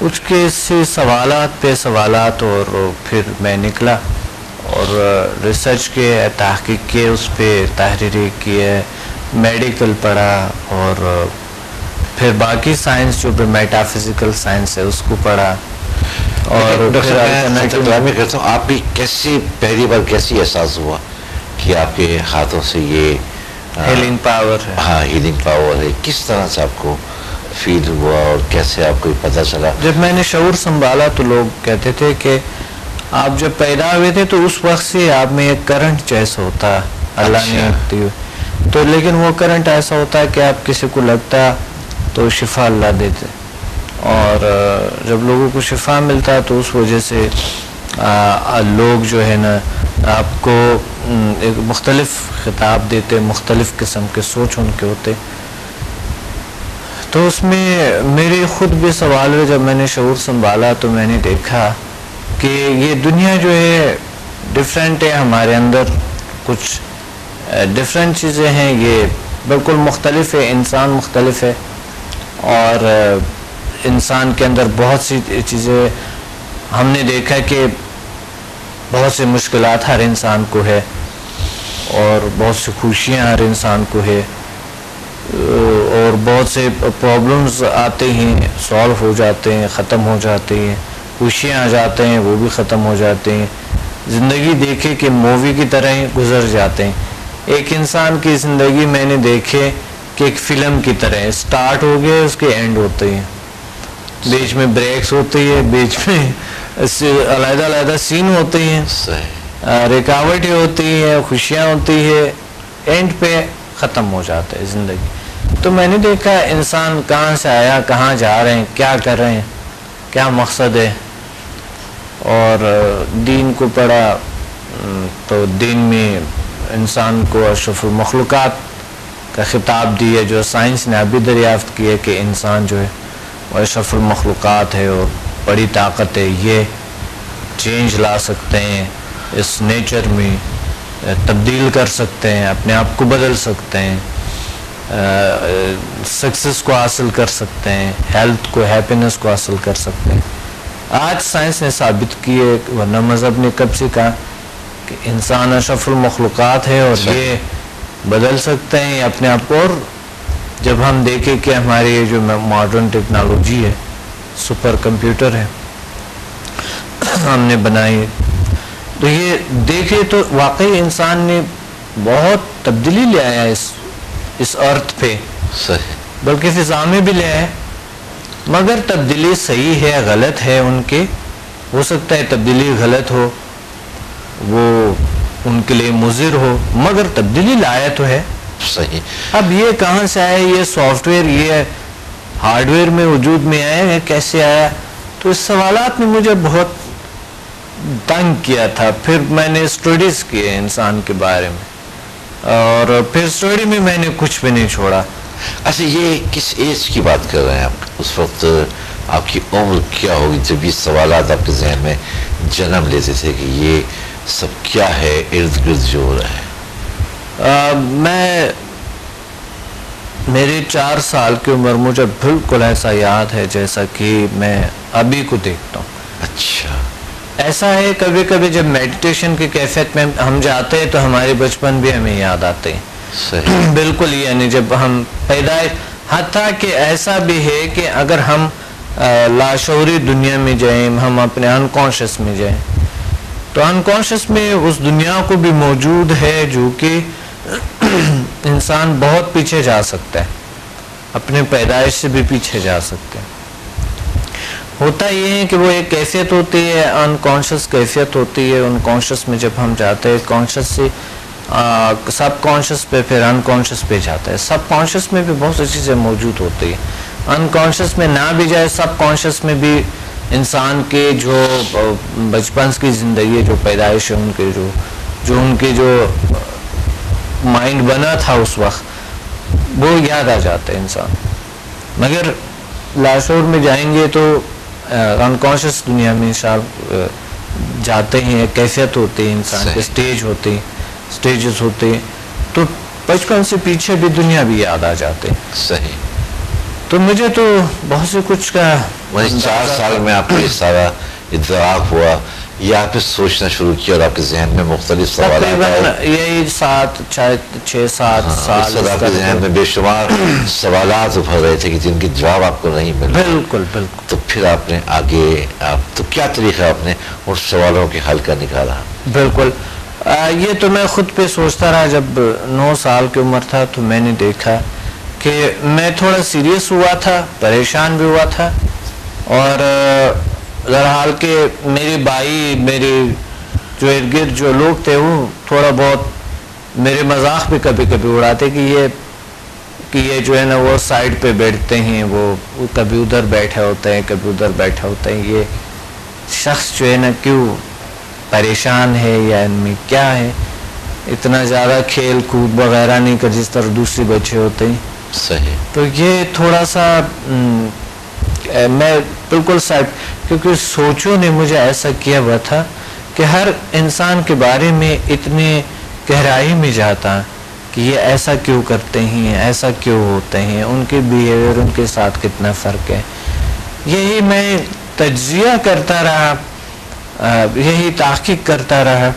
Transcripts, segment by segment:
اس کے سے سوالات پہ سوالات، اور پھر میں نکلا اور ریسرچ کیے، تحقیق کیے، اس پہ تحریری کیے، میڈیکل پڑھا، اور پھر باقی سائنس جو میٹا فزیکل سائنس ہے اس کو پڑھا. اور میں کرتا ہوں، آپ کی کیسی پہلی بار کیسی احساس ہوا کہ آپ کے ہاتھوں سے یہ ہیلنگ پاور ہے؟ ہاں ہیلنگ پاور ہے. کس طرح سے آپ کو فیل ہوا اور کیسے آپ کو پتہ چلا؟ جب میں نے شعور سنبھالا تو لوگ کہتے تھے کہ آپ جب پیدا ہوئے تھے تو اس وقت سے آپ میں ایک کرنٹ جیسا ہوتا اللہ نے دی ہوئی، تو لیکن وہ کرنٹ ایسا ہوتا ہے کہ آپ کسی کو لگتا تو شفا اللہ دیتے، اور جب لوگوں کو شفا ملتا تو اس وجہ سے لوگ جو ہے نا آپ کو ایک مختلف خطاب دیتے، مختلف قسم کے سوچ ان کے ہوتے. تو اس میں میرے خود بھی سوال ہوئے. جب میں نے شعور سنبھالا تو میں نے دیکھا کہ یہ دنیا جو ہے ڈفرینٹ ہے، ہمارے اندر کچھ ڈفرینٹ چیزیں ہیں، یہ بالکل مختلف ہے، انسان مختلف ہے، اور انسان کے اندر بہت سی چیزیں ہم نے دیکھا کہ بہت سی مشکلات ہر انسان کو ہے، اور بہت سی خوشیاں ہر انسان کو ہے، اور بہت سے پرابلمز آتے ہیں، سالو ہو جاتے ہیں، ختم ہو جاتے ہیں، خوشیاں آ جاتے ہیں وہ بھی ختم ہو جاتے ہیں. زندگی دیکھے کہ مووی کی طرح ہی گزر جاتے ہیں. ایک انسان کی زندگی میں نے دیکھے کہ ایک فلم کی طرح سٹارٹ ہو گیا، اس کے اینڈ ہوتے ہیں، بیچ میں بریکس ہوتی ہے، بیچ میں علیحدہ علیحدہ سین ہوتے ہیں، رکاوٹیں ہوتی ہیں، خوشیاں ہوتی ہے، اینڈ پہ ختم ہو جاتا ہے زندگی. تو میں نے دیکھا انسان کہاں سے آیا، کہاں جا رہے ہیں، کیا کر رہے ہیں، کیا مقصد ہے. اور دین کو پڑھا تو دین میں انسان کو اشرف المخلوقات کا خطاب دیا، جو سائنس نے ابھی دریافت کیا کہ انسان جو ہے وہ اشرف المخلوقات ہے اور بڑی طاقت ہے، یہ چینج لا سکتے ہیں، اس نیچر میں تبدیل کر سکتے ہیں، اپنے آپ کو بدل سکتے ہیں، سکسیس کو حاصل کر سکتے ہیں، ہیلتھ کو، ہیپینس کو حاصل کر سکتے ہیں. آج سائنس نے ثابت کی ہے، ورنہ مذہب نے کب سے کہا کہ انسان اشرف المخلوقات ہے اور یہ بدل سکتے ہیں اپنے آپ کو. اور جب ہم دیکھیں کہ ہماری یہ جو ماڈرن ٹیکنالوجی ہے، سپر کمپیوٹر ہے ہم نے بنائی، تو یہ دیکھے تو واقعی انسان نے بہت تبدیلی لے آیا اس ارتھ پہ، بلکہ فضا میں بھی لے آیا. مگر تبدیلی صحیح ہے غلط ہے، ان کے ہو سکتا ہے تبدیلی غلط ہو، وہ ان کے لیے مضر ہو، مگر تبدیلی لایا تو ہے صحیح. اب یہ کہاں سے آیا، یہ سافٹ ویئر یہ ہارڈ ویئر میں وجود میں آیا ہے، کیسے آیا؟ تو اس سوالات نے مجھے بہت تنگ کیا تھا. پھر میں نے اسٹڈیز کیے انسان کے بارے میں، اور پھر اسٹڈی میں نے کچھ بھی نہیں چھوڑا. اچھا، یہ کس ایج کی بات کر رہے ہیں آپ؟ اس وقت آپ کی عمر کیا ہوگی جب یہ سوالات آپ کے ذہن میں جنم لیتے تھے کہ یہ سب کیا ہے ارد گرد جو ہو رہا ہے؟ میری 4 سال کی عمر مجھے بالکل ایسا یاد ہے جیسا کہ میں ابھی کو دیکھتا ہوں. اچھا، ایسا ہے کبھی کبھی جب میڈیٹیشن کی کیفیت میں ہم جاتے ہیں تو ہمارے بچپن بھی ہمیں یاد آتے ہیں. بالکل، یعنی جب ہم پیدائش، حتیٰ کہ ایسا بھی ہے کہ اگر ہم لاشعوری دنیا میں جائیں، ہم اپنے انکانشس میں جائیں، تو انکانشس میں اس دنیا کو بھی موجود ہے جو کہ انسان بہت پیچھے جا سکتا ہے، اپنے پیدائش سے بھی پیچھے جا سکتے ہیں. ہوتا یہ ہے کہ وہ ایک کیفیت ہوتی ہے، انکانشس کیفیت ہوتی ہے. انکانشس میں جب ہم جاتے ہیں، کانشس سے سب کانشس پہ، پھر انکانشس پہ جاتا ہے. سب کانشس میں بھی بہت سی چیزیں موجود ہوتی ہیں. انکانشس میں نہ بھی جائے، سب کانشس میں بھی انسان کے جو بچپن کی زندگی، جو پیدائش ہے، ان کے ان کے جو مائنڈ بنا تھا اس وقت، وہ یاد آ جاتا ہے انسان. مگر لاشعور میں جائیں گے تو انکانشس دنیا میں جاتے ہیں، ایک کیفیت ہوتی ہے انسان کے، اسٹیج ہوتے ہیں، اسٹیجز ہوتے ہیں، تو بچپن سے پیچھے بھی دنیا بھی یاد آ جاتے ہیں. صحیح. تو مجھے تو بہت سے کچھ کا 4 سال میں آپ کو یہ سارا ادراک ہوا، یہ آپ نے سوچنا شروع کیا اور آپ کے ذہن میں مختلف سوالات آئے؟ یہی 6-7 سال آپ کے ذہن میں بے شمار سوالات ابھر رہے تھے کہ جن کے جواب آپ کو نہیں مل رہے. بالکل بالکل. تو پھر آپ نے آگے تو کیا طریقہ آپ نے ان سوالوں کے حل کا نکالا؟ بالکل یہ تو میں خود پہ سوچتا رہا. جب 9 سال کی عمر تھا تو میں نے دیکھا کہ میں تھوڑا سیریس ہوا تھا، پریشان بھی ہوا تھا، اور بہرحال کہ میری بھائی، میری جو ارد گرد جو لوگ تھے وہ تھوڑا بہت میرے مذاق بھی کبھی کبھی اڑاتے کہ یہ جو ہے نا وہ سائڈ پہ بیٹھتے ہیں، وہ کبھی ادھر بیٹھے ہوتے ہیں کبھی ادھر بیٹھے ہوتے ہیں، یہ شخص جو ہے نا کیوں پریشان ہے یا ان میں کیا ہے، اتنا زیادہ کھیل کود وغیرہ نہیں کر جس طرح دوسرے بچے ہوتے ہیں. صحیح. تو یہ تھوڑا سا میں بالکل سائڈ، کیونکہ سوچوں نے مجھے ایسا کیا ہوا تھا کہ ہر انسان کے بارے میں اتنی گہرائی میں جاتا کہ یہ ایسا کیوں کرتے ہیں، ایسا کیوں ہوتے ہیں، ان کے بیہیویئر ان کے ساتھ کتنا فرق ہے. یہی میں تجزیہ کرتا رہا، یہی تحقیق کرتا رہا.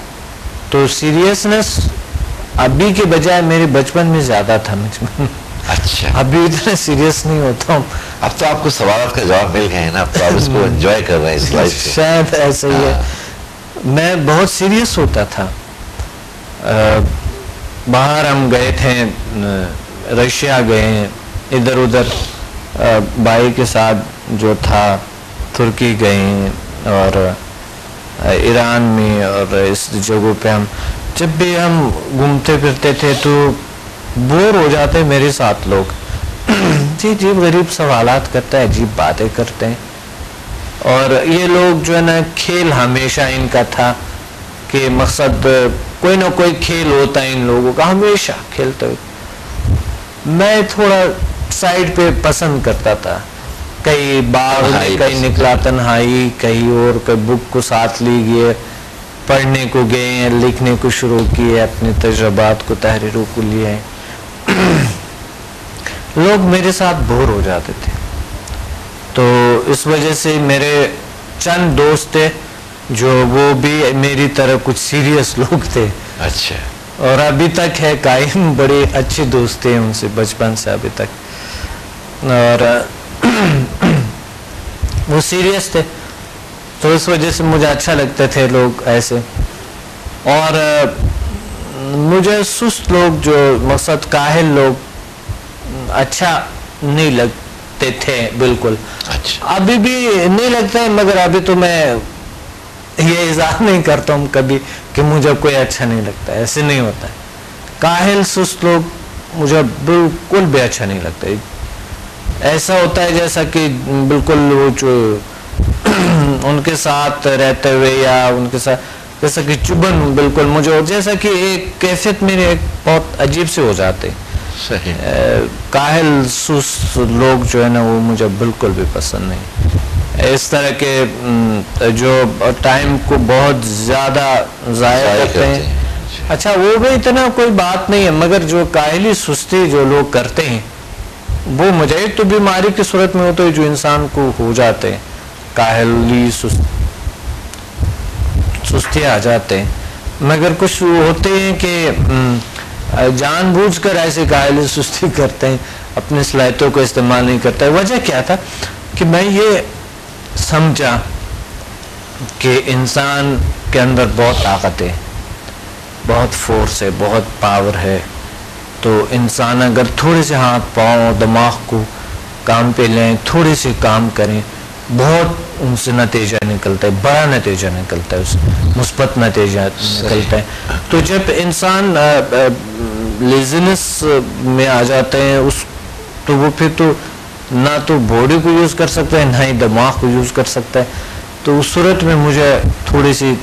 تو سیریسنس ابھی کے بجائے میرے بچپن میں زیادہ تھا مجھ میں. اچھا. ابھی اتنا سیریس نہیں ہوتا ہوں. اب تو آپ کو سوالات کا جواب مل گئے ہیں نا، اب تو آپ اس کو انجوائے کر رہے ہیں اس لائف کو. شاید ایسا ہی ہے. میں بہت سیریس ہوتا تھا. باہر ہم گئے تھے، رشیا گئے، ادھر ادھر بھائی کے ساتھ جو تھا ترکی گئے اور ایران میں، اور اس جگہوں پہ ہم جب بھی ہم گھومتے پھرتے تھے تو بور ہو جاتے میرے ساتھ لوگ. جی عجیب غریب سوالات کرتے ہیں، عجیب باتیں کرتے ہیں. اور یہ لوگ جو ہے نا کھیل ہمیشہ ان کا تھا کہ مقصد کوئی نہ کوئی کھیل ہوتا ہے ان لوگوں کا، ہمیشہ کھیلتے ہوئے. میں تھوڑا سائڈ پہ پسند کرتا تھا. کئی باغ میں کہیں نکلا تنہائی، کہیں اور کوئی بک کو ساتھ لی گئے، پڑھنے کو گئے، لکھنے کو شروع کیے، اپنے تجربات کو تحریروں کو لیے. لوگ میرے ساتھ بور ہو جاتے تھے. تو اس وجہ سے میرے چند دوست تھے جو وہ بھی میری طرح کچھ سیریس لوگ تھے. اچھا. اور ابھی تک ہے قائم، بڑے اچھے دوست تھے ان سے بچپن سے ابھی تک. اور وہ سیریس تھے تو اس وجہ سے مجھے اچھا لگتے تھے لوگ ایسے. اور مجھے سست لوگ، جو مقصد کاہل لوگ اچھا نہیں لگتے تھے بالکل. اچھا. ابھی بھی نہیں لگتا ہے، مگر ابھی تو میں یہ اظہار نہیں کرتا ہوں کبھی کہ مجھے کوئی اچھا نہیں لگتا. ایسے نہیں ہوتا ہے. کاہل سست لوگ مجھے بالکل بھی اچھا نہیں لگتا. ایسا ہوتا ہے جیسا کہ بالکل وہ جو ان کے ساتھ رہتے ہوئے یا ان کے ساتھ جیسا کہ چبن بالکل مجھے جیسا کہ ایک کیفیت میرے ایک بہت عجیب سے ہو جاتے. صحیح. کاہل سست لوگ جو ہے نا وہ مجھے بالکل بھی پسند نہیں. اس طرح کے جو ٹائم کو بہت زیادہ ضائع کرتے ہیں. اچھا وہ بھی اتنا کوئی بات نہیں ہے، مگر جو کاہلی سستی جو لوگ کرتے ہیں وہ مجھے ایک تو بیماری کی صورت میں ہوتا ہے جو انسان کو ہو جاتے ہیں، کاہلی سستی آ جاتے ہیں. مگر کچھ ہوتے ہیں کہ جان بوجھ کر ایسے کاہلی سستی کرتے ہیں، اپنی صلاحیتوں کو استعمال نہیں کرتا ہے. وجہ کیا تھا کہ میں یہ سمجھا کہ انسان کے اندر بہت طاقت ہے، بہت فورس ہے، بہت پاور ہے. تو انسان اگر تھوڑے سے ہاتھ پاؤں دماغ کو کام پہ لیں، تھوڑے سے کام کریں، بہت ان سے نتیجہ نکلتا ہے، بڑا نتیجہ نکلتا ہے، اس مثبت نتیجہ نکلتا ہے. تو جب انسان لیزینس میں آ جاتے ہیں تو وہ پھر تو نہ تو باڈی کو یوز کر سکتا ہے نہ ہی دماغ کو یوز کر سکتا ہے. تو اس صورت میں مجھے تھوڑی سی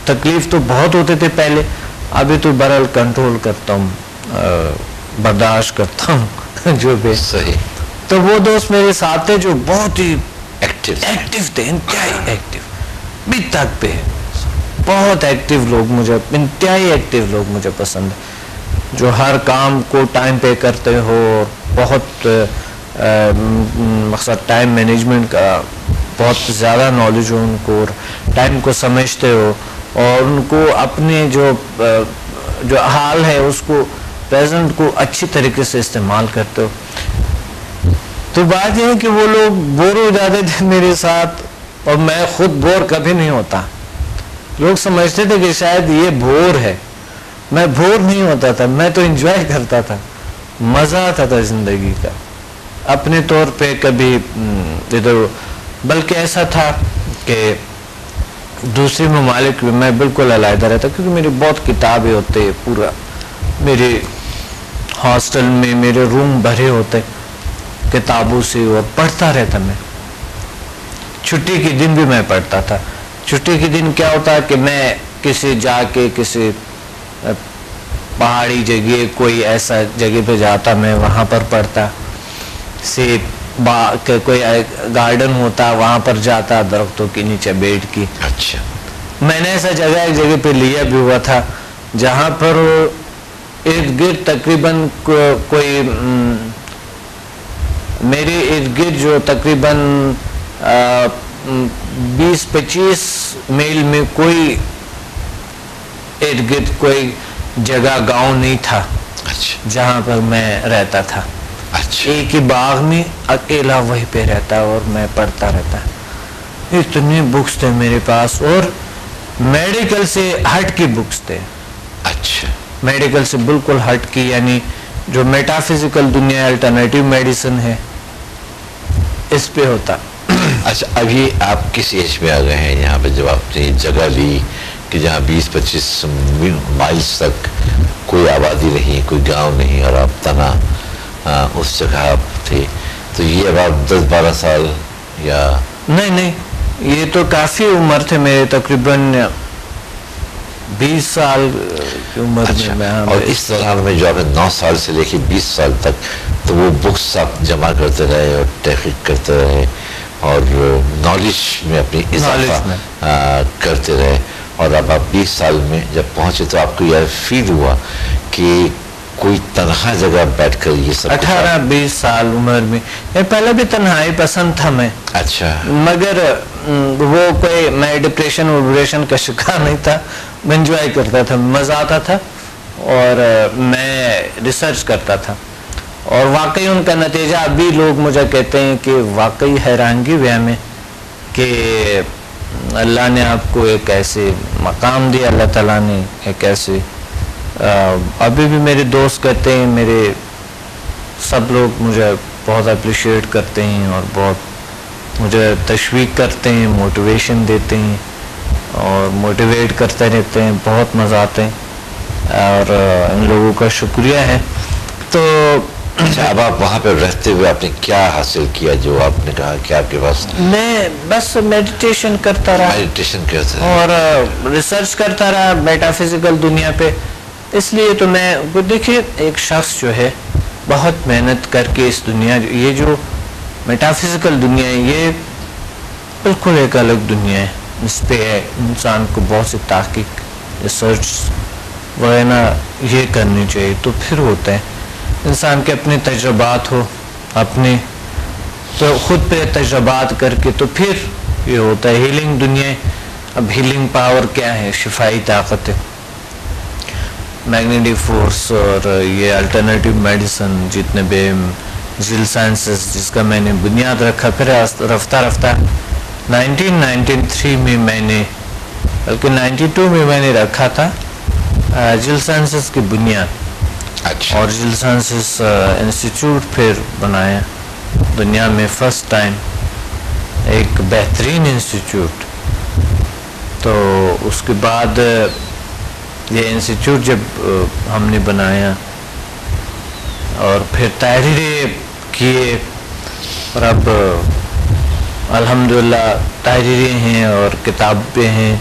تکلیف تو بہت ہوتے تھے پہلے، ابھی تو بہرحال کنٹرول کرتا ہوں، برداشت کرتا ہوں جو بھی. صحیح. تو وہ دوست میرے ساتھ تھے جو بہت ہی ایکٹیو تھے، انتہائی ایکٹیو، بھی تک پہ بہت ایکٹیو لوگ مجھے، انتہائی ایکٹیو لوگ مجھے پسند ہیں، جو ہر کام کو ٹائم پہ کرتے ہو، بہت مقصد ٹائم مینجمنٹ کا بہت زیادہ نالج ہو ان کو، اور ٹائم کو سمجھتے ہو، اور ان کو اپنے جو حال ہے اس کو پریزنٹ کو اچھی طریقے سے استعمال کرتے ہو. تو بات یہ ہے کہ وہ لوگ بور ہو جاتے تھے میرے ساتھ، اور میں خود بور کبھی نہیں ہوتا. لوگ سمجھتے تھے کہ شاید یہ بور ہے، میں بور نہیں ہوتا تھا، میں تو انجوائے کرتا تھا، مزہ آتا تھا زندگی کا اپنے طور پہ. کبھی ادھر بلکہ ایسا تھا کہ دوسرے ممالک میں میں بالکل علیحدہ رہتا، کیونکہ میری بہت کتابیں ہوتے، پورا میرے ہاسٹل میں میرے روم بھرے ہوتے کتابوں سے، اور پڑھتا رہتا میں. چھٹی کے دن بھی میں پڑھتا تھا. چھٹی کے دن کیا ہوتا کہ میں کسی جا کے کسی پہاڑی جگہ کوئی ایسا جگہ پہ جاتا، میں وہاں پر پڑھتا. کوئی گارڈن ہوتا وہاں پر جاتا، درختوں کے نیچے بیٹھ کے. اچھا. میں نے ایسا ایک جگہ پہ لیا بھی ہوا تھا جہاں پر ارد گرد تقریباً کوئی میرے ارد گرد جو تقریباً 20-25 میل میں کوئی ارد گرد کوئی جگہ گاؤں نہیں تھا جہاں پر میں رہتا تھا. ایک ہی باغ میں اکیلا وہیں پہ رہتا اور میں پڑھتا رہتا. اتنے بکس تھے میرے پاس، اور میڈیکل سے ہٹ کی بکس تھے. اچھا. میڈیکل سے بالکل ہٹ کی، یعنی جو میٹا فزیکل دنیا الٹرنیٹیو میڈیسن ہے اس پہ ہوتا. اچھا، ابھی آپ کس ایج میں آ گئے ہیں یہاں پہ جب آپ نے جگہ لی کہ جہاں 20-25 مائلز تک کوئی آبادی نہیں، کوئی گاؤں نہیں، اور آپ تنہا اس جگہ آپ تھے؟ تو یہ اب آپ 10-12 سال یا نہیں، یہ تو کافی عمر تھے میرے، تقریباً 20 سال کی عمر میں. اور اس دوران میں جو آپ نے 9 سال سے لے کے 20 سال تک، تو وہ بکس آپ جمع کرتے رہے اور تحقیق کرتے رہے اور نالج میں اپنی اضافہ کرتے رہے، اور اب آپ 20 سال میں جب پہنچے تو آپ کو یہ فیل ہوا کہ کوئی تنہا جگہ بیٹھ کر یہ سب 18-20 سال عمر میں. پہلے بھی تنہائی پسند تھا میں. اچھا. مگر وہ کوئی میں ڈپریشن کا شکار نہیں تھا. میں انجوائے کرتا تھا، مزہ آتا تھا، اور میں ریسرچ کرتا تھا. اور واقعی ان کا نتیجہ ابھی لوگ مجھے کہتے ہیں کہ واقعی حیرانگی ہوئی ہمیں کہ اللہ نے آپ کو ایک ایسے مقام دیا، اللہ تعالیٰ نے ایک ایسے. ابھی بھی میرے دوست کہتے ہیں، میرے سب لوگ مجھے بہت اپریشیٹ کرتے ہیں اور بہت مجھے تشویق کرتے ہیں، موٹیویشن دیتے ہیں اور موٹیویٹ کرتے رہتے ہیں. بہت مزہ آتے ہیں اور ان لوگوں کا شکریہ ہے. تو اچھا، اب آپ وہاں پہ رہتے ہوئے آپ نے کیا حاصل کیا جو آپ نے کہا کہ آپ کے پاس؟ میں بس میڈیٹیشن کرتا رہا اور ریسرچ کرتا رہا میٹا فزیکل دنیا پہ. اس لیے تو میں دیکھیے، ایک شخص جو ہے بہت محنت کر کے اس دنیا، یہ جو میٹا فزیکل دنیا ہے یہ بالکل ایک الگ دنیا ہے. اس پہ انسان کو بہت سی تحقیق، ریسرچ وغیرہ یہ کرنی چاہیے، تو پھر ہوتا ہے انسان کے اپنے تجربات ہو، اپنے تو خود پہ تجربات کر کے تو پھر یہ ہوتا ہے. ہیلنگ دنیا ہے. اب ہیلنگ پاور کیا ہے؟ شفائی طاقت ہے، میگنیٹک فورس، اور یہ الٹرنیٹیو میڈیسن جتنے بھی ذیل سائنسز جس کا میں نے بنیاد رکھا. پھر رفتہ رفتہ 1993 میں میں نے، بلکہ 92 میں میں نے رکھا تھا ذیل سائنسز کی بنیاد. اچھا. اور ذیل سائنسز انسٹیٹیوٹ پھر بنایا دنیا میں فرسٹ ٹائم، ایک بہترین انسٹیٹیوٹ. تو اس کے بعد یہ انسٹیٹیوٹ جب ہم نے بنایا اور پھر تحریریں کیے، اور اب الحمدللہ تحریریں ہیں اور کتابیں ہیں،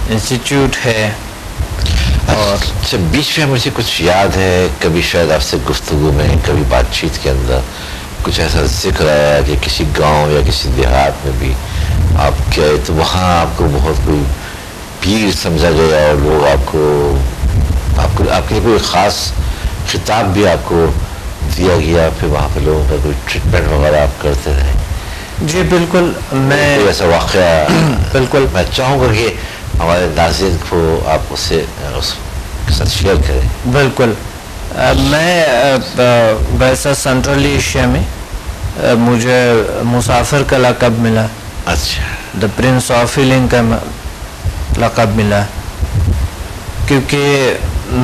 انسٹیٹیوٹ ہے. اور بیچ میں مجھے کچھ یاد ہے، کبھی شاید آپ سے گفتگو میں، کبھی بات چیت کے اندر کچھ ایسا ذکر آیا کہ کسی گاؤں یا کسی دیہات میں بھی آپ گئے تو وہاں آپ کو بہت کوئی پیر سمجھا گیا اور لوگ آپ کے لیے کوئی خاص خطاب بھی آپ کو دیا گیا پھر وہاں پہ لوگوں کا کوئی ٹریٹمنٹ وغیرہ آپ کرتے رہے؟ جی بالکل، میں کوئی ایسا واقعہ بالکل میں چاہوں گا کہ ہمارے ناظرین کو آپ اس کے ساتھ شیئر کریں. بالکل. میں ویسا سینٹرل ایشیا میں مجھے مسافر کا لقب ملا. اچھا. دا پرنس آف ہیلنگ کا لقب ملا، کیونکہ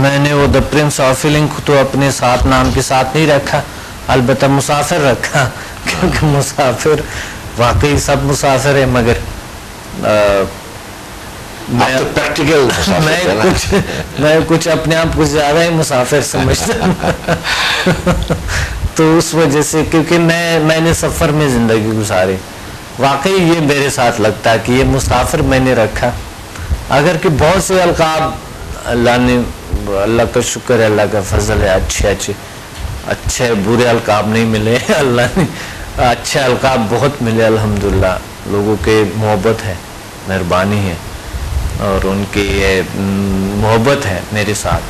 میں نے وہ دا پرنس آف ہیلنگ تو اپنے ساتھ نام کے ساتھ نہیں رکھا، البتہ مسافر رکھا، کیونکہ مسافر واقعی سب مسافر ہیں، مگر میں کچھ اپنے آپ کو زیادہ ہی مسافر سمجھتا ہوں. تو اس وجہ سے، کیونکہ میں نے سفر میں زندگی گزاری، واقعی یہ میرے ساتھ لگتا ہے کہ یہ مسافر میں نے رکھا. اگر کہ بہت سے القاب اللہ کا شکر ہے، اللہ کا فضل ہے، اچھے برے القاب نہیں ملے، اللہ نے اچھے القاب بہت ملے الحمدللہ. لوگوں کے محبت ہے، مہربانی ہے، اور ان کی یہ محبت ہے میرے ساتھ.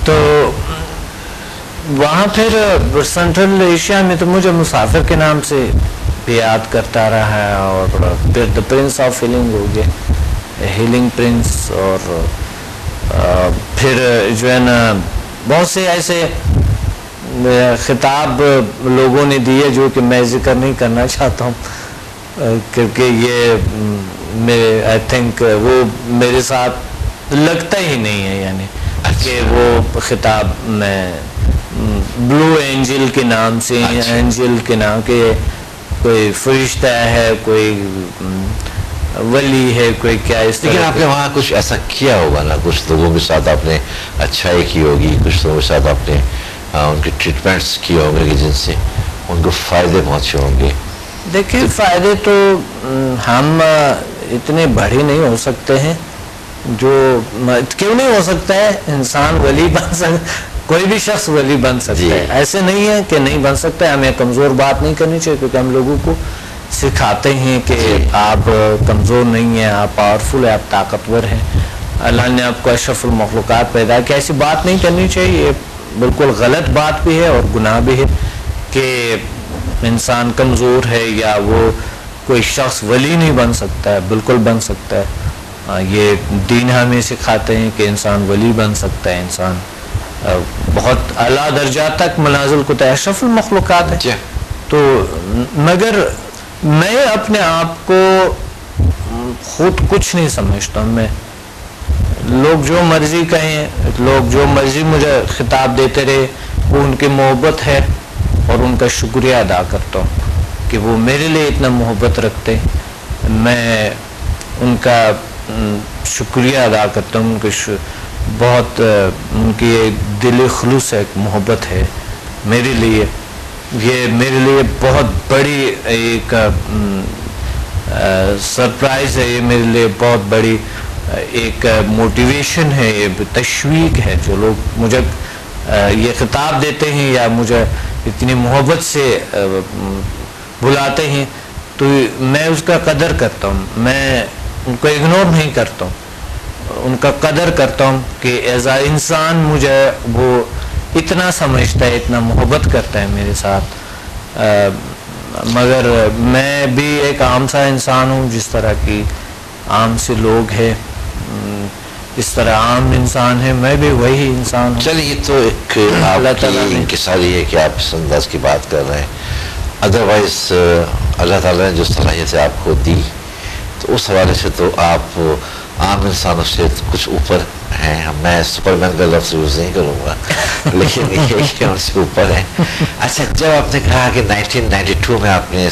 تو وہاں پھر سینٹرل ایشیا میں تو مجھے مسافر کے نام سے بھی یاد کرتا رہا ہے، اور پھر دا پرنس آف ہیلنگ ہو گیا، ہیلنگ پرنس. اور پھر جو ہے نا بہت سے ایسے خطاب لوگوں نے دیے جو کہ میں ذکر نہیں کرنا چاہتا ہوں، کیونکہ یہ آئی تھنک وہ میرے ساتھ لگتا ہی نہیں ہے. یعنی کہ وہ خطاب میں بلو اینجل کے نام سے، اینجل کے نام کے کوئی فرشتہ ہے، کوئی ولی ہے، کوئی کیا اس طرح. لیکن آپ نے وہاں کچھ ایسا کیا ہوگا نا، کچھ لوگوں کے ساتھ آپ نے اچھائی کی ہوگی، کچھ لوگوں کے ساتھ آپ نے ان کے ٹریٹمنٹس کیے ہوں گے کہ جن سے ان کو فائدے پہنچے ہوں گے. دیکھیں، فائدے تو ہم اتنے بڑے نہیں ہو سکتے ہیں، جو کیوں نہیں ہو سکتا ہے، انسان ولی بن سکتا، کوئی بھی شخص ولی بن سکتا ہے. ایسے نہیں ہے کہ نہیں بن سکتا ہے. ہمیں کمزور بات نہیں کرنی چاہیے، کیونکہ ہم لوگوں کو سکھاتے ہیں کہ آپ کمزور نہیں ہیں، آپ پاورفل ہیں، آپ طاقتور ہیں. اللہ نے آپ کو اشرف المخلوقات پیدا کیا. ایسی بات نہیں کرنی چاہیے. یہ بالکل غلط بات بھی ہے اور گناہ بھی ہے کہ انسان کمزور ہے یا وہ کوئی شخص ولی نہیں بن سکتا ہے. بالکل بن سکتا ہے. یہ دین ہمیں سکھاتے ہیں کہ انسان ولی بن سکتا ہے، انسان بہت اعلیٰ درجہ تک منازل کو تو اشرف المخلوقات ہے. تو مگر میں اپنے آپ کو خود کچھ نہیں سمجھتا ہوں. میں لوگ جو مرضی کہیں، لوگ جو مرضی مجھے خطاب دیتے رہے، وہ ان کی محبت ہے اور ان کا شکریہ ادا کرتا ہوں کہ وہ میرے لیے اتنا محبت رکھتے. میں ان کا شکریہ ادا کرتا ہوں. ان کے بہت ان کی دلی خلوص ہے، ایک محبت ہے میرے لیے. یہ میرے لیے بہت بڑی ایک سرپرائز ہے. یہ میرے لیے بہت بڑی ایک موٹیویشن ہے، یہ تشویق ہے. جو لوگ مجھے یہ خطاب دیتے ہیں یا مجھے اتنی محبت سے بلاتے ہیں، تو میں اس کا قدر کرتا ہوں. میں ان کو اگنور نہیں کرتا ہوں، ان کا قدر کرتا ہوں کہ ایز اے انسان مجھے وہ اتنا سمجھتا ہے، اتنا محبت کرتا ہے میرے ساتھ. مگر میں بھی ایک عام سا انسان ہوں، جس طرح کی عام سے لوگ ہیں، اس طرح عام انسان ہے، میں بھی وہی انسان ہوں. چلیے، یہ تو ایک آپ کی انکساری ہے کہ آپ اس انداز کی بات کر رہے ہیں. ادروائز اللہ تعالیٰ نے جو صلاحیتیں آپ کو دی، تو اس حوالے سے تو آپ عام انسانوں سے کچھ اوپر ہیں. میں سپر مین کا لفظ یوز نہیں کروں گا، لیکن یہ کہ ان سے اوپر ہیں. اچھا، جب آپ نے کہا کہ 1992 میں آپ نے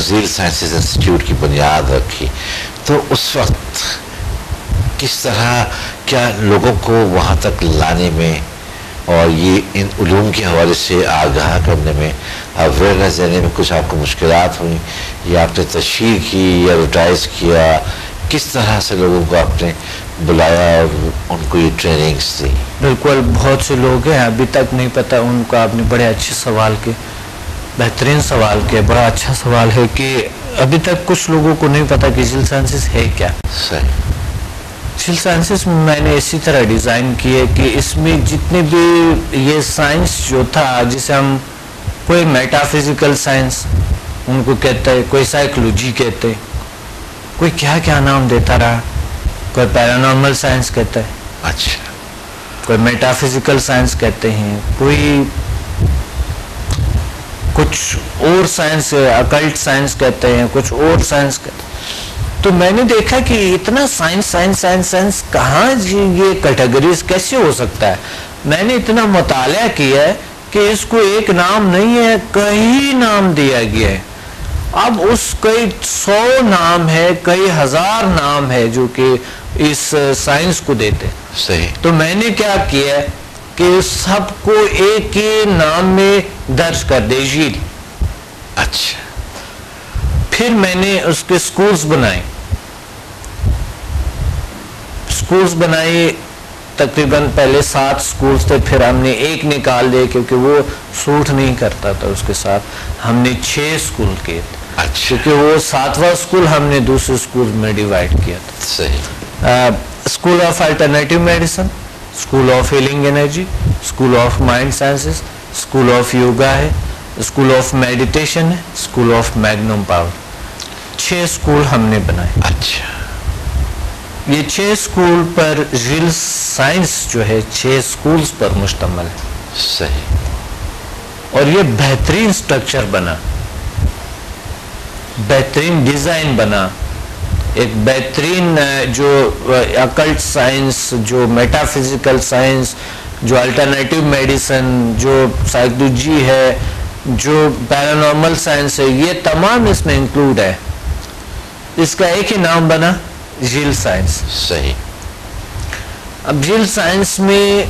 زیل سائنسز انسٹیٹیوٹ کی بنیاد رکھی، تو اس وقت کس طرح، کیا لوگوں کو وہاں تک لانے میں اور یہ ان علوم کے حوالے سے آگاہ کرنے میں، اویئرنیس دینے میں کچھ آپ کو مشکلات ہوئیں، یا آپ نے تشہیر کی یا ایڈورٹائز کیا؟ کس طرح سے لوگوں کو آپ نے بلایا اور ان کو یہ ٹریننگز دی؟ بالکل، بہت سے لوگ ہیں ابھی تک نہیں پتہ ان کو. آپ نے بڑے اچھے سوال کے، بہترین سوال کے، بڑا اچھا سوال ہے کہ ابھی تک کچھ لوگوں کو نہیں پتہ کہ زیل سائنسز ہے کیا. صحیح. سوشل سائنسز میں میں نے اسی طرح ڈیزائن کیے کہ اس میں جتنے بھی یہ سائنس جو تھا جسے ہم کوئی میٹا فزیکل سائنس ان کو کہتا ہے, کوئی سائیکولوجی کہتے ہیں, کوئی کیا کیا نام دیتا رہا, کوئی پیرانارمل سائنس کہتا ہے, اچھا, کوئی میٹا فزیکل سائنس کہتے ہیں, کوئی کچھ اور سائنس اکلٹ سائنس کہتے ہیں, کچھ اور سائنس کہتے ہیں. تو میں نے دیکھا کہ اتنا سائنس سائنس سائنس سائنس کہاں یہ کیٹیگریز کیسے ہو سکتا ہے. میں نے اتنا مطالعہ کیا ہے کہ اس کو ایک نام نہیں ہے, کئی نام دیا گیا ہے. اب اس کئی 100 نام ہے, کئی ہزار نام ہے جو کہ اس سائنس کو دیتے. صحیح. تو میں نے کیا کیا ہے کہ سب کو ایک ہی نام میں درج کر دے, جیل. اچھا. پھر میں نے اس کے سکولز بنائے, سکولز بنائے تقریباً پہلے 7 سکولز تھے, پھر ہم نے ایک نکال دیا کیونکہ وہ سوٹ نہیں کرتا تھا اس کے ساتھ. ہم نے 6 سکول کیے تھے. اچھا. کیونکہ وہ 7واں سکول ہم نے دوسرے سکول میں ڈیوائڈ کیا تھا. صحیح. School of alternative medicine, school of healing energy, school of mind sciences, school of yoga ہے, اسکول آف میڈیٹیشن ہے, school of Magnum power. 6 school ہم نے بنائے. اچھا. یہ 6 سکول پر ریل سائنس جو ہے 6 سکولز پر مشتمل ہے. صحیح. اور یہ بہترین سٹرکچر بنا, بہترین ڈیزائن بنا, ایک بہترین جو اکلٹ سائنس, جو میٹا فزیکل سائنس, جو الٹرنیٹیو میڈیسن, جو سائیکولوجی ہے, جو پیرانارمل سائنس ہے, یہ تمام اس میں انکلوڈ ہے. اس کا ایک ہی نام بنا, ریل سائنس. صحیح. اب ریل سائنس میں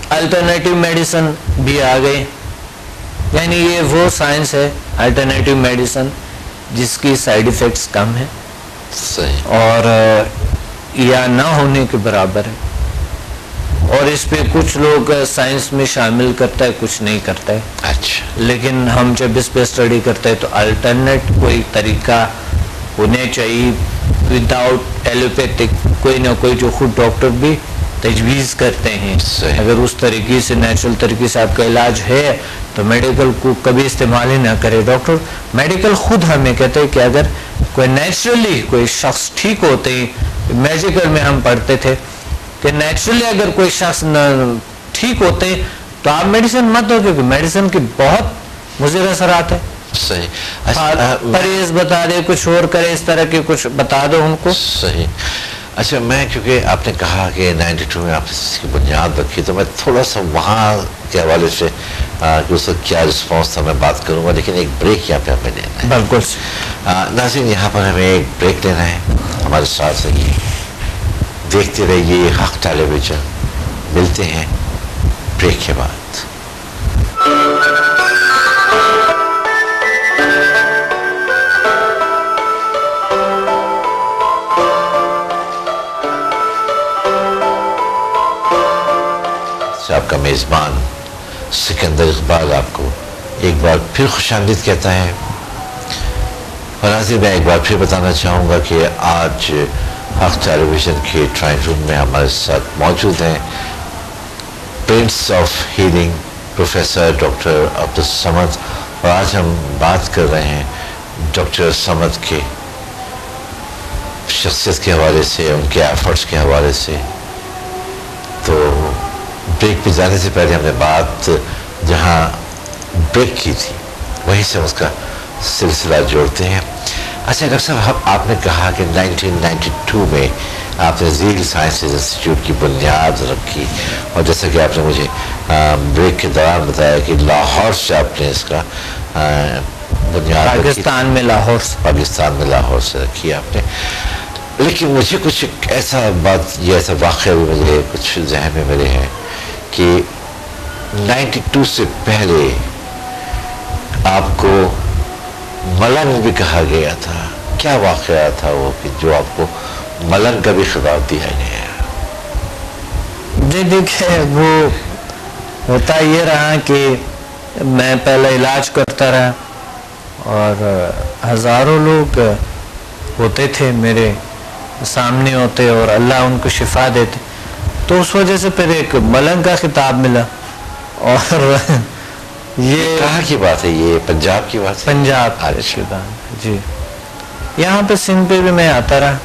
الٹرنیٹیو میڈیسن بھی آ گئی, یعنی یہ وہ سائنس ہے الٹرنیٹیو میڈیسن جس کی سائیڈ ایفیکٹس کم ہیں. صحیح. اور یا نہ ہونے کے برابر ہے. اور اس پہ کچھ لوگ سائنس میں شامل کرتا ہے, کچھ نہیں کرتا ہے. اچھا. لیکن ہم جب اس پہ اسٹڈی کرتے ہیں تو الٹرنیٹ کوئی طریقہ ہونے چاہیے وداؤٹ ایلوپیتھک, کوئی نہ کوئی جو خود ڈاکٹر بھی تجویز کرتے ہیں. اگر اس طریقے سے نیچرل طریقے سے آپ کا علاج ہے تو میڈیکل کو کبھی استعمال ہی نہ کرے. ڈاکٹر میڈیکل خود ہمیں کہتے ہیں کہ اگر کوئی نیچرلی کوئی شخص ٹھیک ہوتے ہیں, میڈیکل میں ہم پڑھتے تھے کہ نیچرلی اگر کوئی شخص ٹھیک ہوتے تو آپ میڈیسن مت دو, کیونکہ میڈیسن کے بہت مضر اثرات ہیں. صحیح. پرہیز بتا دے, کچھ اور کرے, اس طرح کے کچھ بتا دو ان کو. صحیح. اچھا, میں کیونکہ آپ نے کہا کہ 92 میں آپ نے اس کی بنیاد رکھی, تو میں تھوڑا سا وہاں کے حوالے سے کہ اس کا کیا رسپانس تھا میں بات کروں گا, لیکن ایک بریک یہاں پہ ہمیں لینا ہے. بالکل. ناظرین, یہاں پر ہمیں ایک بریک لینا ہے, ہمارے ساتھ رہیے, دیکھتے رہیے حق ٹیلی ویژن. ملتے ہیں بریک کے بعد. آپ کا میزبان سکندر اقبال آپ کو ایک بار پھر خوش آمدید کہتا ہے. اور ناظرین, میں ایک بار پھر بتانا چاہوں گا کہ آج حق ٹیلی ویژن کے ڈرائنگ روم میں ہمارے ساتھ موجود ہیں prince of healing professor doctor Abdul Samad. اور آج ہم بات کر رہے ہیں ڈاکٹر صمد کے شخصیت کے حوالے سے, ان کے ایفرٹس کے حوالے سے. تو بریک پہ جانے سے پہلے ہم نے بات جہاں بریک کی تھی وہیں سے اس کا سلسلہ جوڑتے ہیں. اچھا ڈاکٹر صاحب, آپ نے کہا کہ 1992 میں آپ نے ریل سائنسز انسٹیٹیوٹ کی بنیاد رکھی, اور جیسا کہ آپ نے مجھے بریک کے دوران بتایا کہ لاہور سے آپ نے اس کا بنیاد رکھی. پاکستان میں لاہور سے رکھی آپ نے. لیکن مجھے کچھ ایسا واقعہ بھی مجھے کچھ ذہن میں میرے ہیں کہ 92 سے پہلے آپ کو ملنگ بھی کہا گیا تھا. کیا واقعہ تھا وہ کہ جو آپ کو ملنگ کا بھی خطاب دیا گیا؟ جی دیکھیں, وہ ہوتا یہ رہا کہ میں پہلے علاج کرتا رہا اور ہزاروں لوگ ہوتے تھے میرے سامنے ہوتے اور اللہ ان کو شفا دیتے. تو اس وجہ سے پھر ایک ملنگ کا خطاب ملا. اور یہ کہاں کی بات ہے؟ یہ پنجاب کی بات ہے؟ پنجاب کی بات جی. یہاں پہ سندھ پہ بھی میں آتا رہا,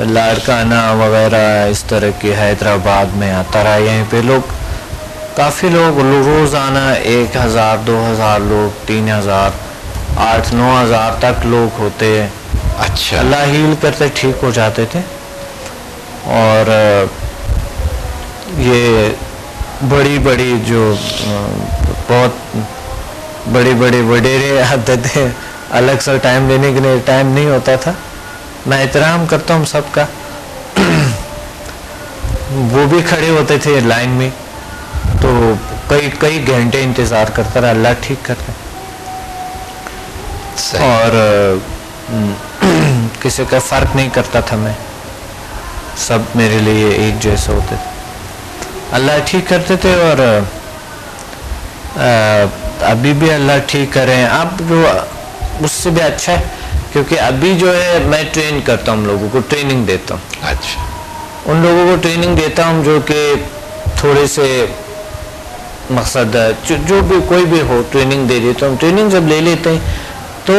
لاڑکانہ وغیرہ اس طرح کی, حیدرآباد میں آتا رہا. یہیں پہ لوگ کافی لوگ روزانہ 1000 2000 لوگ 3000 8 9000 تک لوگ ہوتے ہیں. اچھا. اللہ ہیل کرتے ٹھیک ہو جاتے تھے. اور یہ بڑی بڑی جو بہت بڑی بڑے وڈیرے آتے تھے, الگ سے ٹائم لینے کے لیے ٹائم نہیں ہوتا تھا. میں احترام کرتا ہوں سب کا. وہ بھی کھڑے ہوتے تھے لائن میں, تو کئی گھنٹے انتظار کرتا رہا. اللہ ٹھیک کرتا. اور کسی کا فرق نہیں کرتا تھا میں, سب میرے لیے ایک جیسے ہوتے تھے. اللہ ٹھیک کرتے تھے. اور ابھی بھی اللہ ٹھیک کریں. اب جو اس سے بھی اچھا ہے, کیونکہ ابھی جو ہے میں ٹرین کرتا ہوں, لوگوں کو ٹریننگ دیتا ہوں. اچھا. ان لوگوں کو ٹریننگ دیتا ہوں جو کہ تھوڑے سے مقصد جو بھی کوئی بھی ہو, ٹریننگ دے دیتا ہوں. ٹریننگ جب لے لیتے ہیں تو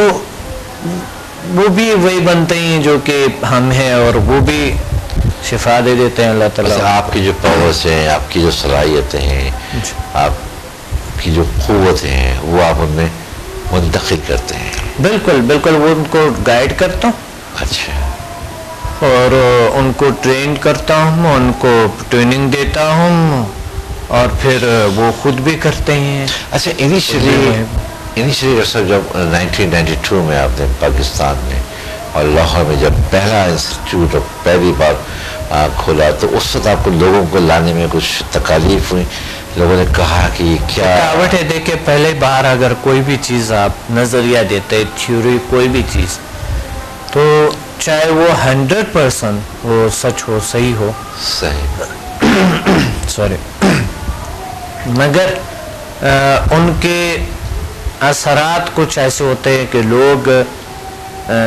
وہ بھی وہی بنتے ہیں جو کہ ہم ہیں, اور وہ بھی شفا دے دیتے ہیں اللہ تعالیٰ. آپ کی جو پاورز ہیں, آپ کی جو صلاحیتیں ہیں, آپ کی جو قوتیں ہیں, وہ آپ ان میں منتقل کرتے ہیں. بالکل بالکل, وہ ان کو گائیڈ کرتا ہوں. اچھا. اور ان کو ٹرین کرتا ہوں, ان کو ٹریننگ دیتا ہوں, اور پھر وہ خود بھی کرتے ہیں. اچھا, انیشلی جب 1992 میں آپ نے پاکستان میں اور لاہور میں جب پہلا انسٹیٹیوٹ پہلی بار کھولا, تو اس وقت آپ کو لوگوں کو لانے میں کچھ تکالیف ہوئی؟ لوگوں نے کہا کہ یہ کیا رکاوٹ ہے؟ دیکھیں, پہلے بار اگر کوئی بھی چیز آپ نظریہ دیتے, تھیوری کوئی بھی چیز, تو چاہے وہ 100% وہ سچ ہو, صحیح ہو, سوری, مگر ان کے اثرات کچھ ایسے ہوتے ہیں کہ لوگ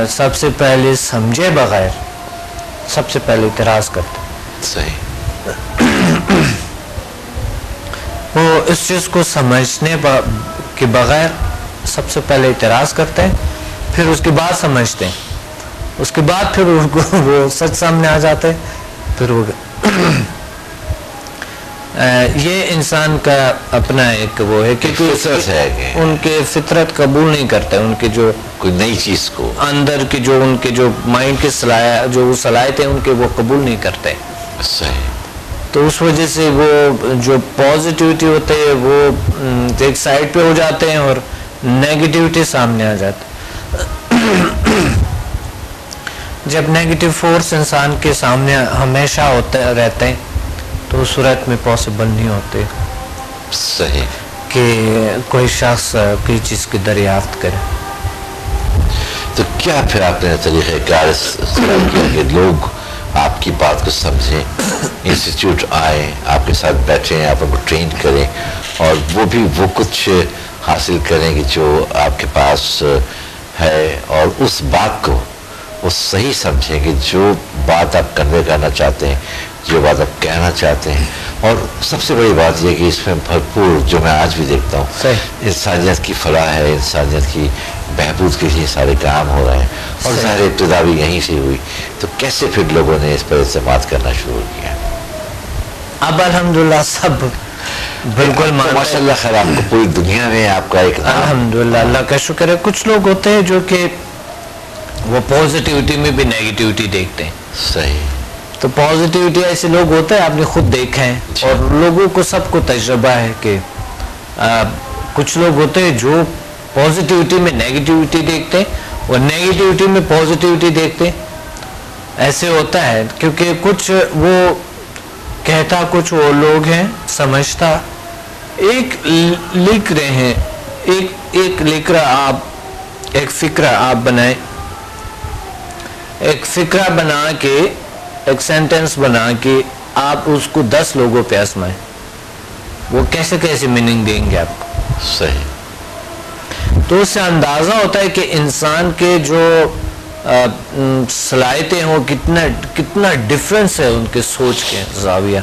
سب سے پہلے سمجھے بغیر سب سے پہلے اعتراض کرتے. صحیح. وہ اس چیز کو سمجھنے کے بغیر سب سے پہلے اعتراض کرتے ہیں, پھر اس کے بعد سمجھتے ہیں, اس کے بعد پھر ان کو وہ سچ سامنے آ جاتے ہیں. پھر وہ یہ انسان کا اپنا ایک وہ ہے کہ ان کے فطرت قبول نہیں کرتے, ان کے جو کوئی نئی چیز کو اندر کی جو ان کے جو مائنڈ کے صلاحیت ہیں ان کے وہ قبول نہیں کرتے. صحیح. تو اس وجہ سے وہ جو پازیٹیوٹی ہوتے ہیں وہ ایک سائڈ پہ ہو جاتے ہیں, اور نیگیٹیوٹی سامنے آ جاتی. جب نیگیٹیو فورس انسان کے سامنے ہمیشہ ہوتے رہتے ہیں تو اس صورت میں پاسبل نہیں ہوتے صحیح کہ کوئی شخص کوئی چیز کی دریافت کرے. تو کیا پھر آپ نے طریقہ کار استعمال کیا کہ لوگ آپ کی بات کو سمجھیں, انسٹیٹیوٹ آئیں, آپ کے ساتھ بیٹھیں, آپ ان کو ٹرین کریں, اور وہ بھی وہ کچھ حاصل کریں کہ جو آپ کے پاس ہے, اور اس بات کو وہ صحیح سمجھیں کہ جو بات آپ کنوے کرنا چاہتے ہیں, جو بات آپ کہنا چاہتے ہیں. اور سب سے بڑی بات یہ کہ اس میں بھرپور, جو میں آج بھی دیکھتا ہوں, انسانیت کی فلاح ہے, انسانیت کی بہبود کے لیے سارے کام ہو رہے ہیں, اور ظاہر ابتدا بھی یہیں سے ہوئی. تو کیسے پھر لوگوں نے اس پر اعتماد کرنا شروع کیا؟ اب الحمدللہ سب بالکل ماشاء اللہ. خیر, آپ کو پوری دنیا میں آپ کا ایک نام, الحمدللہ, اللہ کا شکر ہے. کچھ لوگ ہوتے ہیں جو کہ وہ پازیٹیوٹی میں بھی نیگیٹیوٹی دیکھتے ہیں. صحیح. تو پازیٹیوٹی ایسے لوگ ہوتے ہیں, آپ نے خود دیکھا ہے, اور لوگوں کو سب کو تجربہ ہے کہ کچھ لوگ ہوتے ہیں جو پازیٹیوٹی میں نیگیٹیوٹی دیکھتے ہیں, اور نیگیٹیوٹی میں پازیٹیوٹی دیکھتے ہیں. ایسے ہوتا ہے کیونکہ کچھ وہ کہتا, کچھ وہ لوگ ہیں سمجھتا, ایک لکھ رہے ہیں, ایک لکھ رہا, آپ ایک فکرہ آپ بنائیں, ایک فکرہ بنا کے, ایک سینٹنس بنا کے آپ اس کو 10 لوگوں پہ آزمائیں, وہ کیسے کیسے میننگ دیں گے آپ کو. صحیح. تو اس سے اندازہ ہوتا ہے کہ انسان کے جو صلاحیتیں ہوں، کتنا ڈفرینس ہے ان کے سوچ کے زاویہ،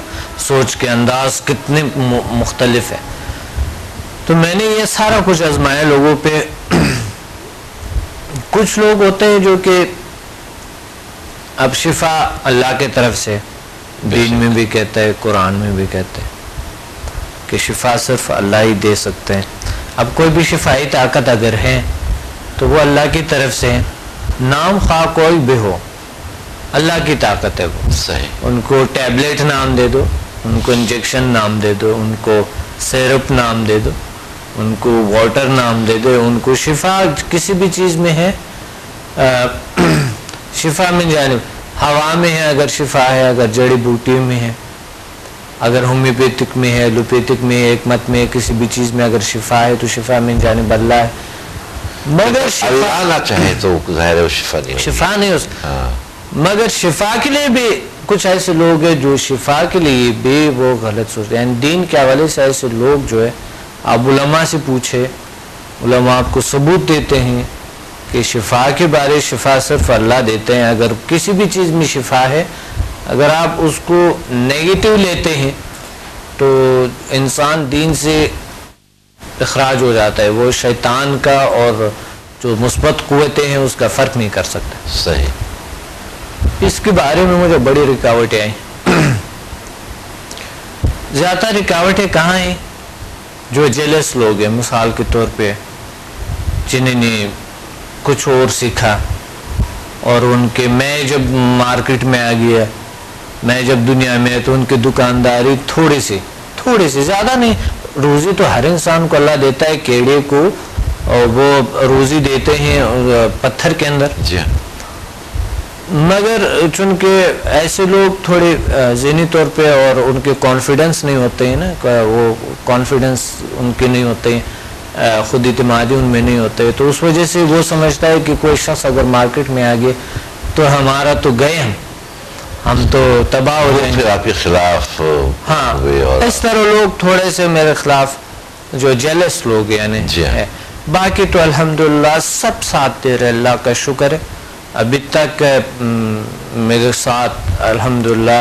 سوچ کے انداز کتنے مختلف ہے. تو میں نے یہ سارا کچھ آزمایا لوگوں پہ. کچھ لوگ ہوتے ہیں جو کہ اب شفا اللہ کی طرف سے، دین میں بھی کہتا ہے، قرآن میں بھی کہتے ہیں کہ شفا صرف اللہ ہی دے سکتے ہیں. اب کوئی بھی شفائی طاقت اگر ہے تو وہ اللہ کی طرف سے، نام خواہ کوئی بھی ہو، اللہ کی طاقت ہے وہ. صحیح. ان کو ٹیبلیٹ نام دے دو، ان کو انجیکشن نام دے دو، ان کو سیرپ نام دے دو، ان کو واٹر نام دے دو، ان کو شفا کسی بھی چیز میں ہے. شفا من جانب، ہوا میں ہے اگر شفا ہے، اگر جڑی بوٹی میں ہے، اگر ہومیوپیتھک میں ہے، ایلوپیتھک میں ہے، حکمت میں ہے، کسی بھی چیز میں اگر شفا ہے تو شفا من جانب اللہ ہے. مگر اللہ نہ چاہے تو ظاہر ہے وہ شفا نہیں ہوگی. شفا نہیں ہو سکتا. مگر شفا کے لیے بھی کچھ ایسے لوگ ہیں جو شفا کے لیے بھی وہ غلط سوچتے ہیں. یعنی دین کے حوالے سے ایسے لوگ جو ہے، آپ علماء سے پوچھے، علماء آپ کو ثبوت دیتے ہیں کہ شفا کے بارے شفا صرف اللہ دیتے ہیں. اگر کسی بھی چیز میں شفا ہے، اگر آپ اس کو نیگیٹو لیتے ہیں تو انسان دین سے اخراج ہو جاتا ہے. وہ شیطان کا اور جو مثبت قوتیں ہیں اس کا فرق نہیں کر سکتا. صحیح. اس کے بارے میں مجھے بڑی رکاوٹیں آئیں. زیادہ رکاوٹیں کہاں ہیں؟ جو جیلس لوگ ہیں مثال کے طور پہ، جنہیں نے کچھ اور سیکھا اور ان کے، میں جب مارکیٹ میں آ گیا، میں جب دنیا میں، تو ان کی دکانداری تھوڑی سی زیادہ نہیں. روزی تو ہر انسان کو اللہ دیتا ہے، کیڑے کو اور وہ روزی دیتے ہیں پتھر کے اندر. جی. مگر چونکہ ایسے لوگ تھوڑے ذہنی طور پہ اور ان کے کانفیڈنس نہیں ہوتے ہیں نا، وہ کانفیڈنس ان کے نہیں ہوتے ہیں، خود اعتمادی ان میں نہیں ہوتے، تو اس وجہ سے وہ سمجھتا ہے کہ کوئی شخص اگر مارکیٹ میں آ گئے تو ہمارا تو گئے ہم تو تباہ ہو جائیں گے. آپ کے خلاف. ہاں، اس طرح لوگ تھوڑے سے میرے خلاف جو جیلس لوگ یعنی ہے. باقی تو الحمدللہ سب ساتھ دے رہے، اللہ کا شکر ہے. ابھی تک میرے ساتھ الحمدللہ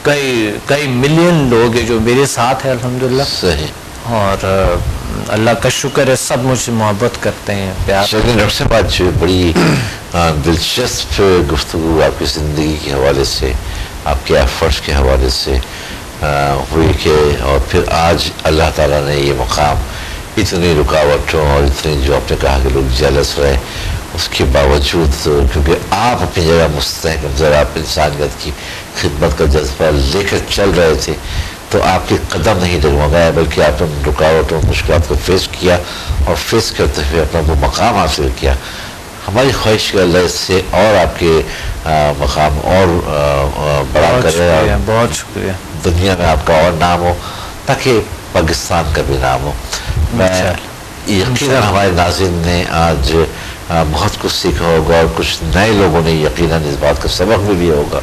کئی ملین لوگ ہیں جو میرے ساتھ ہیں الحمدللہ. صحیح. اور اللہ کا شکر ہے، سب مجھ سے محبت کرتے ہیں، پیار. ڈاکٹر صاحب آج بڑی دلچسپ گفتگو آپ کی زندگی کے حوالے سے، آپ کے ایفرٹس کے حوالے سے ہوئی کہ، اور پھر آج اللہ تعالیٰ نے یہ مقام، اتنی رکاوٹوں اور اتنی جو آپ نے کہا کہ لوگ جیلس رہے، اس کے باوجود کیونکہ آپ اپنی جگہ مستحکم، ذرا آپ انسانیت کی خدمت کا جذبہ لے کر چل رہے تھے تو آپ کے قدم نہیں ڈگمگایا، بلکہ آپ نے رکاوٹوں مشکلات کو فیس کیا اور فیس کرتے ہوئے اپنا وہ مقام حاصل کیا. ہماری خواہش کہ اللہ اس سے اور آپ کے مقام اور بڑا کرے، اور بہت شکریہ. دنیا میں آپ کا اور نام ہو، تاکہ پاکستان کا بھی نام ہو. میں یقیناً ہمارے ناظرین نے آج بہت کچھ سیکھا ہوگا، اور کچھ نئے لوگوں نے یقیناً اس بات کا سبق بھی لیا ہوگا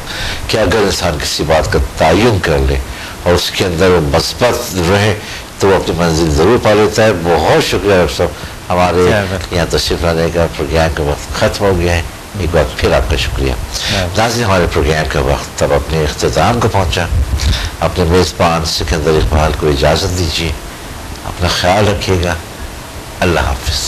کہ اگر انسان کسی بات کا تعین کر لے اور اس کے اندر وہ مثبت رہے تو وہ اپنی منزل ضرور پا لیتا ہے. بہت شکریہ ڈاکٹر صاحب، ہمارے یہاں تشریف لانے کا. پروگرام کا وقت ختم ہو گیا ہے، ایک بار پھر آپ کا شکریہ. ناظرین، ہمارے پروگرام کا وقت اب اپنے اختتام کو پہنچا. اپنے میزبان سکندر اقبال کو اجازت دیجیے. اپنا خیال رکھیے گا. اللہ حافظ.